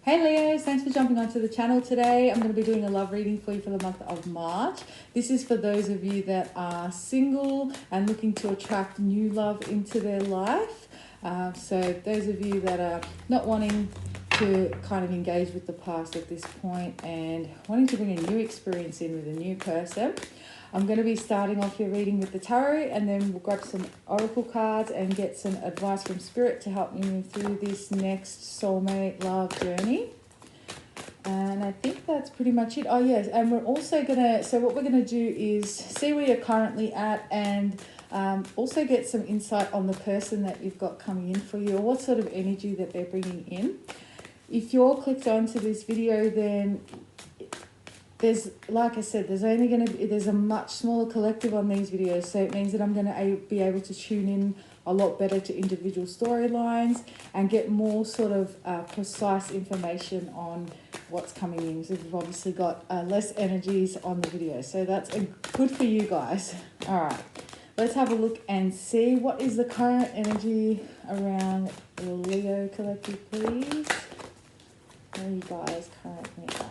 Hey Leos, thanks for jumping onto the channel today. I'm going to be doing a love reading for you for the month of March. This is for those of you that are single and looking to attract new love into their life. So those of you that are not wanting to kind of engage with the past at this point and wanting to bring a new experience in with a new person, I'm going to be starting off your reading with the tarot, and then we'll grab some oracle cards and get some advice from Spirit to help me move through this next soulmate love journey. And I think that's pretty much it. Oh yes, and we're also going to, so what we're going to do is see where you're currently at, and also get some insight on the person that you've got coming in for you, or what sort of energy that they're bringing in. If you're clicked onto this video, then there's, like I said, there's a much smaller collective on these videos, so it means that I'm going to be able to tune in a lot better to individual storylines and get more sort of precise information on what's coming in. So we've obviously got less energies on the video, so that's good for you guys. All right, let's have a look and see what is the current energy around the Leo collective, please. Where are you guys currently at?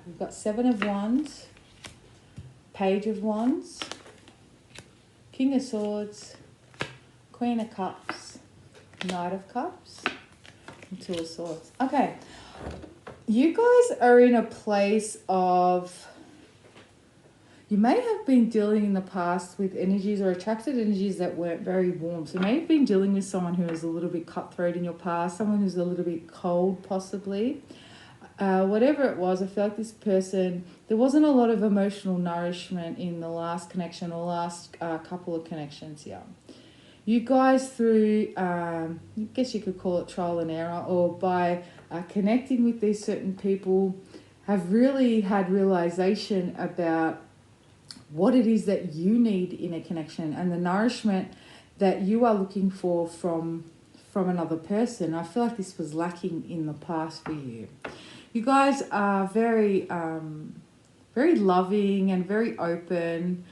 We've got Seven of Wands, Page of Wands, King of Swords, Queen of Cups, Knight of Cups, and Two of Swords. Okay, you guys are in a place of, you may have been dealing in the past with energies or attracted energies that weren't very warm. So you may have been dealing with someone who was a little bit cutthroat in your past, someone who's a little bit cold possibly. Whatever it was, I feel like this person, there wasn't a lot of emotional nourishment in the last connection or last couple of connections here. You guys, through, I guess you could call it trial and error, or by connecting with these certain people, have really had realization about what it is that you need in a connection and the nourishment that you are looking for from another person. I feel like this was lacking in the past for you. You guys are very, very loving and very open.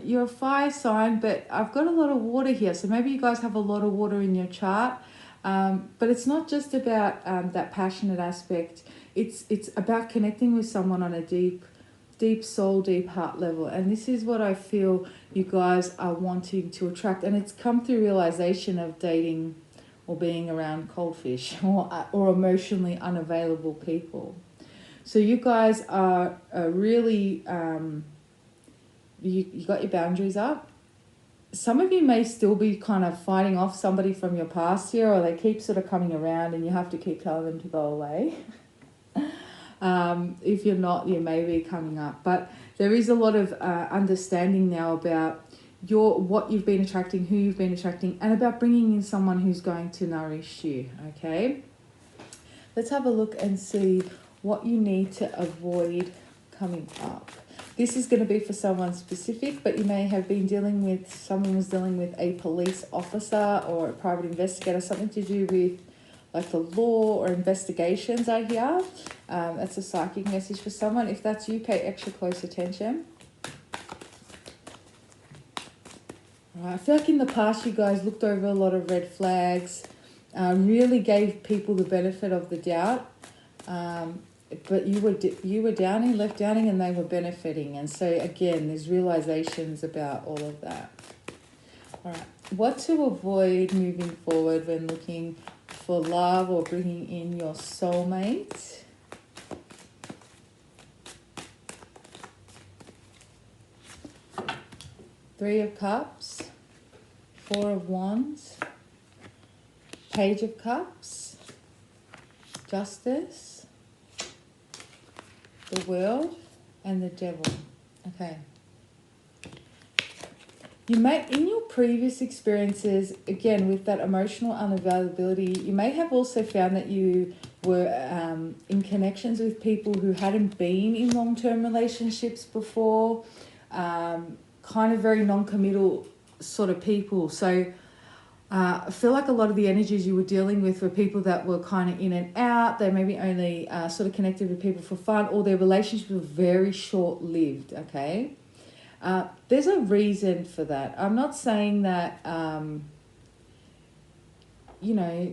You're a fire sign, but I've got a lot of water here. So maybe you guys have a lot of water in your chart. But it's not just about that passionate aspect. It's about connecting with someone on a deep soul, deep heart level. And this is what I feel you guys are wanting to attract. And it's come through realization of dating or being around cold fish or emotionally unavailable people. So you guys are really, you got your boundaries up. Some of you may still be kind of fighting off somebody from your past here, or they keep sort of coming around and you have to keep telling them to go away. If you're not, you may be coming up. But there is a lot of understanding now about what you've been attracting, who you've been attracting, and about bringing in someone who's going to nourish you, okay? Let's have a look and see what you need to avoid coming up. This is going to be for someone specific, but you may have been someone was dealing with a police officer or a private investigator, something to do with like the law or investigations, I hear. That's a psychic message for someone. If that's you, pay extra close attention. I feel like in the past you guys looked over a lot of red flags, really gave people the benefit of the doubt, but you were downing, left downing, and they were benefiting. And so again, there's realizations about all of that. All right, what to avoid moving forward when looking for love or bringing in your soulmate? Three of Cups, Four of Wands, Page of Cups, Justice, the World, and the Devil. Okay. You may, in your previous experiences, again, with that emotional unavailability, you may have also found that you were in connections with people who hadn't been in long-term relationships before, kind of very non-committal sort of people. So I feel like a lot of the energies you were dealing with were people that were kind of in and out. They maybe only sort of connected with people for fun, or their relationships were very short-lived, okay? There's a reason for that. I'm not saying that,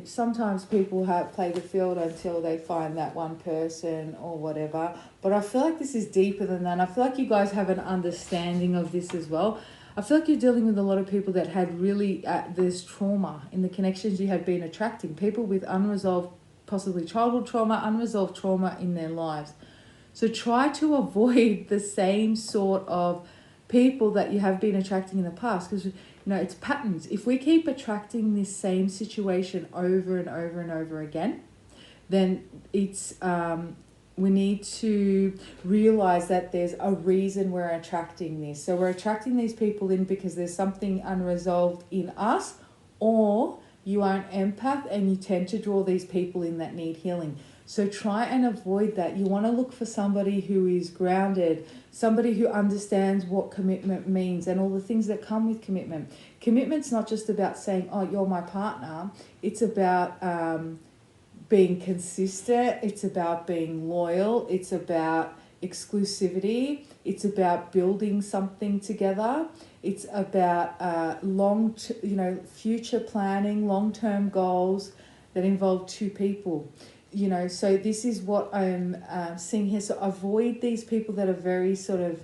sometimes people play the field until they find that one person or whatever. But I feel like this is deeper than that. I feel like you guys have an understanding of this as well. I feel like you're dealing with a lot of people that had really, there's trauma in the connections you had been attracting. People with unresolved, possibly childhood trauma, unresolved trauma in their lives. So try to avoid the same sort of people that you have been attracting in the past, because it's patterns. If we keep attracting this same situation over and over and over again, then it's we need to realize that there's a reason we're attracting this. So we're attracting these people in because there's something unresolved in us, or you are an empath and you tend to draw these people in that need healing. So try and avoid that. You want to look for somebody who is grounded, somebody who understands what commitment means and all the things that come with commitment. Commitment's not just about saying, oh, you're my partner. It's about being consistent. It's about being loyal. It's about exclusivity. It's about building something together. It's about future planning, long-term goals that involve two people. So this is what I'm seeing here. So avoid these people that are very sort of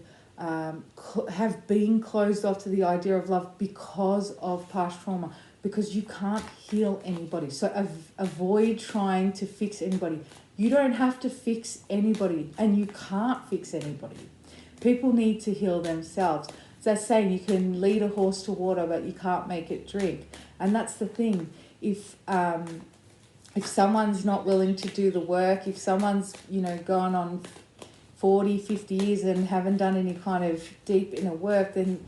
have been closed off to the idea of love because of past trauma, because you can't heal anybody. So avoid trying to fix anybody. You don't have to fix anybody, and you can't fix anybody. People need to heal themselves. It's that saying, you can lead a horse to water, but you can't make it drink. And that's the thing. If someone's not willing to do the work, if someone's, gone on 40, 50 years and haven't done any kind of deep inner work, then,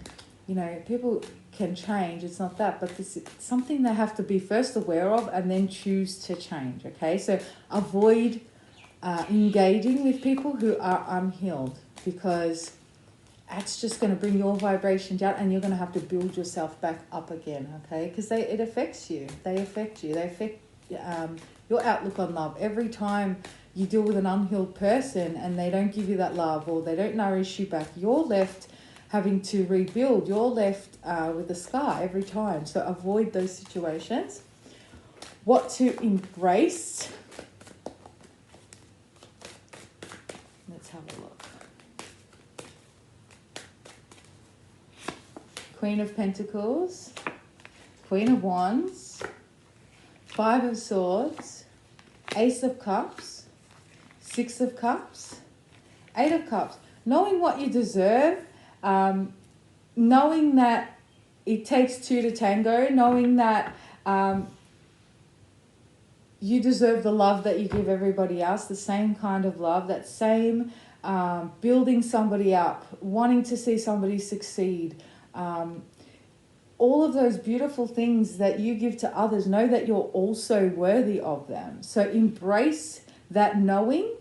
people can change. It's not that, but this is something they have to be first aware of and then choose to change, okay? So avoid engaging with people who are unhealed, because that's just going to bring your vibration down and you're going to have to build yourself back up again, okay? Because it affects you. They affect you. They affect your outlook on love. Every time you deal with an unhealed person and they don't give you that love, or they don't nourish you back, you're left having to rebuild. You're left with a scar every time. So avoid those situations. What to embrace? Let's have a look. Queen of Pentacles, Queen of Wands, Five of Swords, Ace of Cups, Six of Cups, Eight of Cups. Knowing what you deserve, knowing that it takes two to tango, knowing that you deserve the love that you give everybody else, the same kind of love, that same building somebody up, wanting to see somebody succeed. All of those beautiful things that you give to others, know that you're also worthy of them. So embrace that knowing,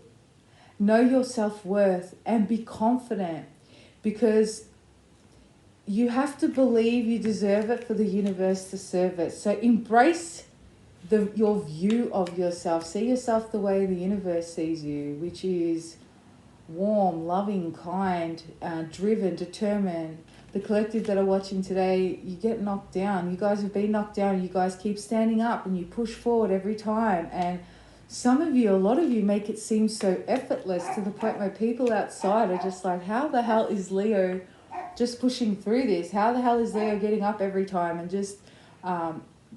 know your self-worth, and be confident, because you have to believe you deserve it for the universe to serve it. So embrace your view of yourself. See yourself the way the universe sees you, which is warm, loving, kind, driven, determined. The collective that are watching today, you get knocked down. You guys have been knocked down. You guys keep standing up and you push forward every time. And some of you, a lot of you, make it seem so effortless to the point where people outside are just like, how the hell is Leo just pushing through this? How the hell is Leo getting up every time and just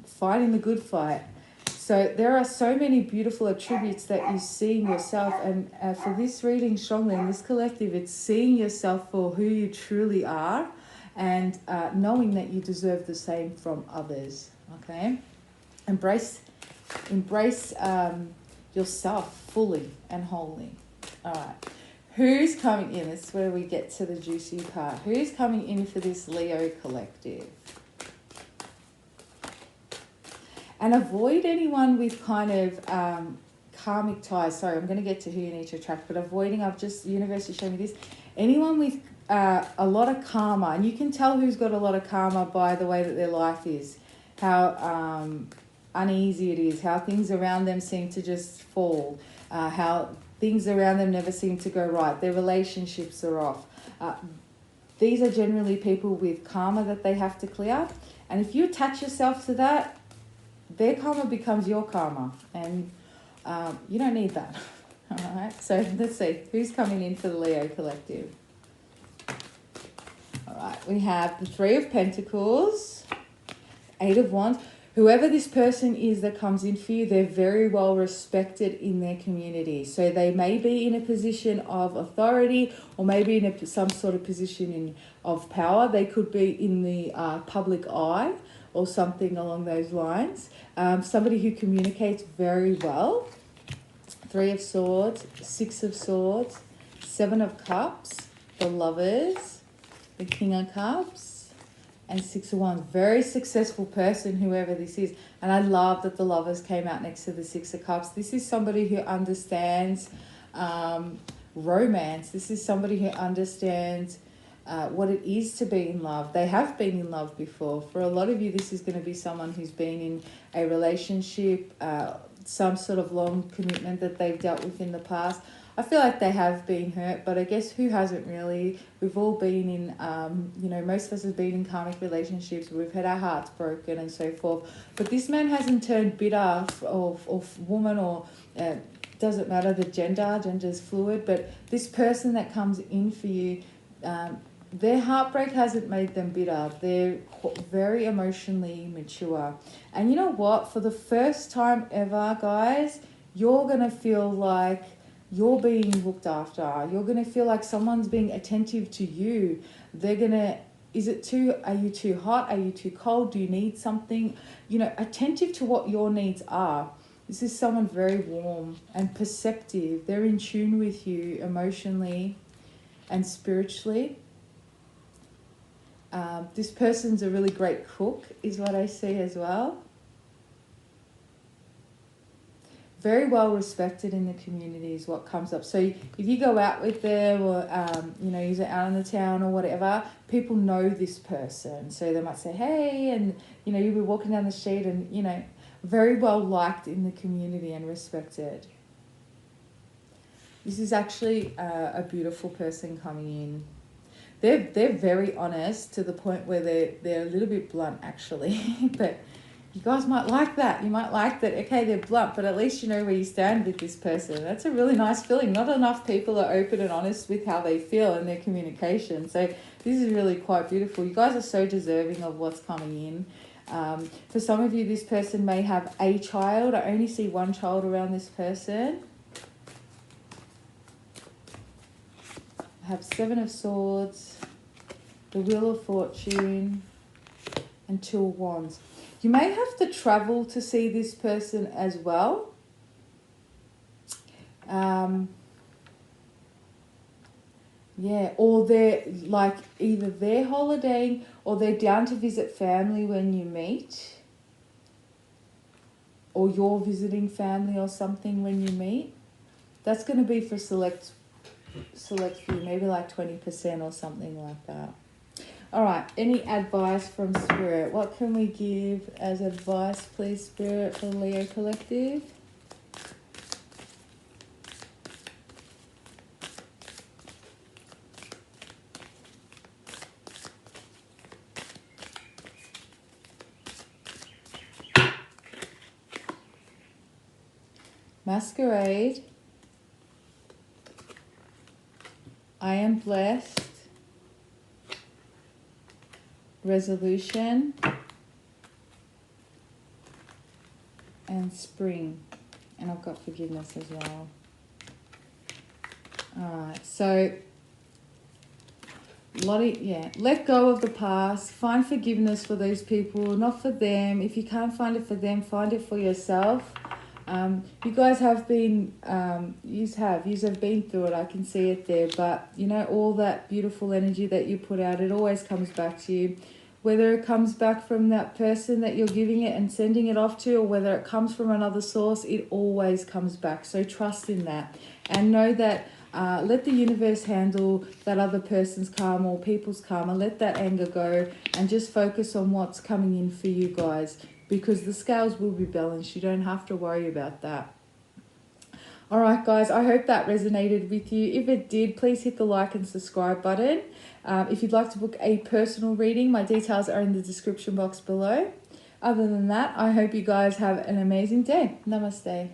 fighting the good fight? So there are so many beautiful attributes that you see in yourself. And for this reading strongly in this collective, it's seeing yourself for who you truly are, and knowing that you deserve the same from others, okay? Embrace yourself fully and wholly. All right. Who's coming in? This is where we get to the juicy part. Who's coming in for this Leo collective? And avoid anyone with kind of karmic ties. Sorry, I'm going to get to who you need to attract, but avoiding, the universe is showing me this. Anyone with a lot of karma, and you can tell who's got a lot of karma by the way that their life is, how uneasy it is, how things around them seem to just fall, how things around them never seem to go right, their relationships are off. these are generally people with karma that they have to clear. And if you attach yourself to that, their karma becomes your karma. And you don't need that. All right, so let's see. Who's coming in for the Leo Collective? All right, we have the Three of Pentacles, Eight of Wands. Whoever this person is that comes in for you, they're very well respected in their community. So they may be in a position of authority, or maybe in some sort of position of power. They could be in the public eye or something along those lines. Somebody who communicates very well. Three of Swords, Six of Swords, Seven of Cups, the Lovers, the King of Cups, and Six of Wands. Very successful person, whoever this is. And I love that the Lovers came out next to the Six of Cups. This is somebody who understands romance. This is somebody who understands what it is to be in love. They have been in love before. For a lot of you, this is going to be someone who's been in a relationship, some sort of long commitment that they've dealt with in the past. I feel like they have been hurt, but I guess who hasn't really? We've all been in, most of us have been in karmic relationships. We've had our hearts broken and so forth. But this man hasn't turned bitter of woman or doesn't matter the gender's fluid. But this person that comes in for you, their heartbreak hasn't made them bitter. They're very emotionally mature. And you know what? For the first time ever, guys, you're going to feel like you're being looked after. You're going to feel like someone's being attentive to you. They're going to, are you too hot? Are you too cold? Do you need something? Attentive to what your needs are. This is someone very warm and perceptive. They're in tune with you emotionally and spiritually. This person's a really great cook, is what I see as well. Very well respected in the community is what comes up. So if you go out with them or, you're out in the town or whatever, people know this person. So they might say, hey, and, you'll be walking down the street and, very well liked in the community and respected. This is actually a beautiful person coming in. They're very honest to the point where they're a little bit blunt, actually. But you guys might like that. You might like that, okay, they're blunt, but at least you know where you stand with this person. That's a really nice feeling. Not enough people are open and honest with how they feel in their communication. So this is really quite beautiful. You guys are so deserving of what's coming in. For some of you, this person may have a child. I only see one child around this person. I have Seven of Swords, the Wheel of Fortune, and Two of Wands. You may have to travel to see this person as well. Or they're like either they're holidaying or they're down to visit family when you meet. Or you're visiting family or something when you meet. That's going to be for select few, maybe like 20% or something like that. All right, any advice from Spirit? What can we give as advice, please, Spirit, for the Leo Collective? Masquerade. I am blessed. Resolution. And spring. And I've got forgiveness as well. Alright, so let go of the past. Find forgiveness for those people, not for them. If you can't find it for them, find it for yourself. You guys have been, yous have been through it. I can see it there. But, all that beautiful energy that you put out, it always comes back to you. Whether it comes back from that person that you're giving it and sending it off to, or whether it comes from another source, it always comes back. So trust in that. And know that let the universe handle that other person's karma or people's karma. Let that anger go and just focus on what's coming in for you guys. Because the scales will be balanced. You don't have to worry about that. All right, guys, I hope that resonated with you. If it did, please hit the like and subscribe button. If you'd like to book a personal reading, my details are in the description box below. Other than that, I hope you guys have an amazing day. Namaste.